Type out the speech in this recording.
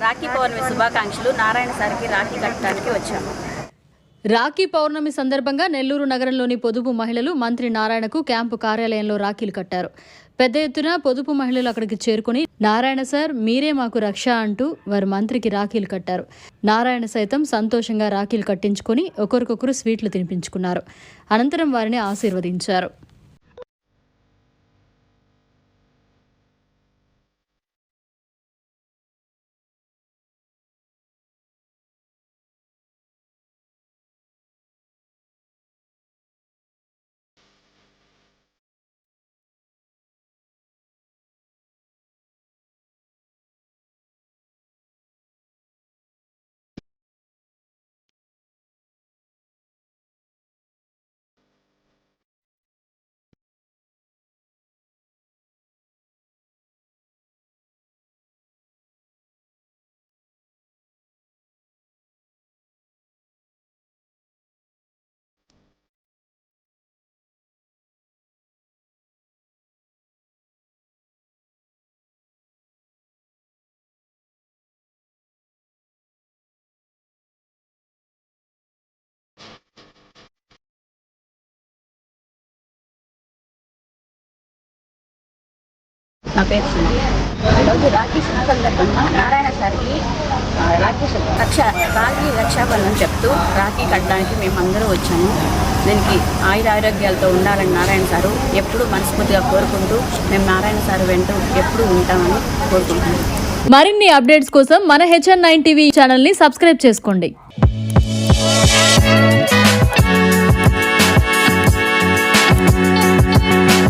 రాఖీ పౌర్ణమి శుభాకాంక్షలు. నారాయణ సార్కి రాఖీ కట్టడానికి వచ్చాము. రాఖీ పౌర్ణమి సందర్భంగా నెల్లూరు నగరంలోని పొదుపు మహిళలు మంత్రి నారాయణకు క్యాంపు కార్యాలయంలో రాఖీలు కట్టారు. పెద్ద ఎత్తున పొదుపు మహిళలు అక్కడికి చేరుకుని నారాయణ సార్ మీరే మాకు రక్ష అంటూ వారు మంత్రికి రాఖీలు కట్టారు. నారాయణ సైతం సంతోషంగా రాఖీలు కట్టించుకుని ఒకరికొకరు స్వీట్లు తినిపించుకున్నారు. అనంతరం వారిని ఆశీర్వదించారు. నా పేరు సుమ. ఈరోజు రాఖీ సందర్భంగా నారాయణ సార్కి రాఖీ రక్షాబంధం చెప్తూ రాఖీ కట్టడానికి మేము అందరూ వచ్చాము. దీనికి ఆయురారోగ్యాలతో ఉండాలని నారాయణ సారు ఎప్పుడూ మనస్ఫూర్తిగా కోరుకుంటూ మేము నారాయణ సారు వెంటూ ఎప్పుడూ ఉంటామని కోరుకుంటున్నాం. మరిన్ని అప్డేట్స్ కోసం మన HN9 టీవీ ఛానల్ని సబ్స్క్రైబ్ చేసుకోండి.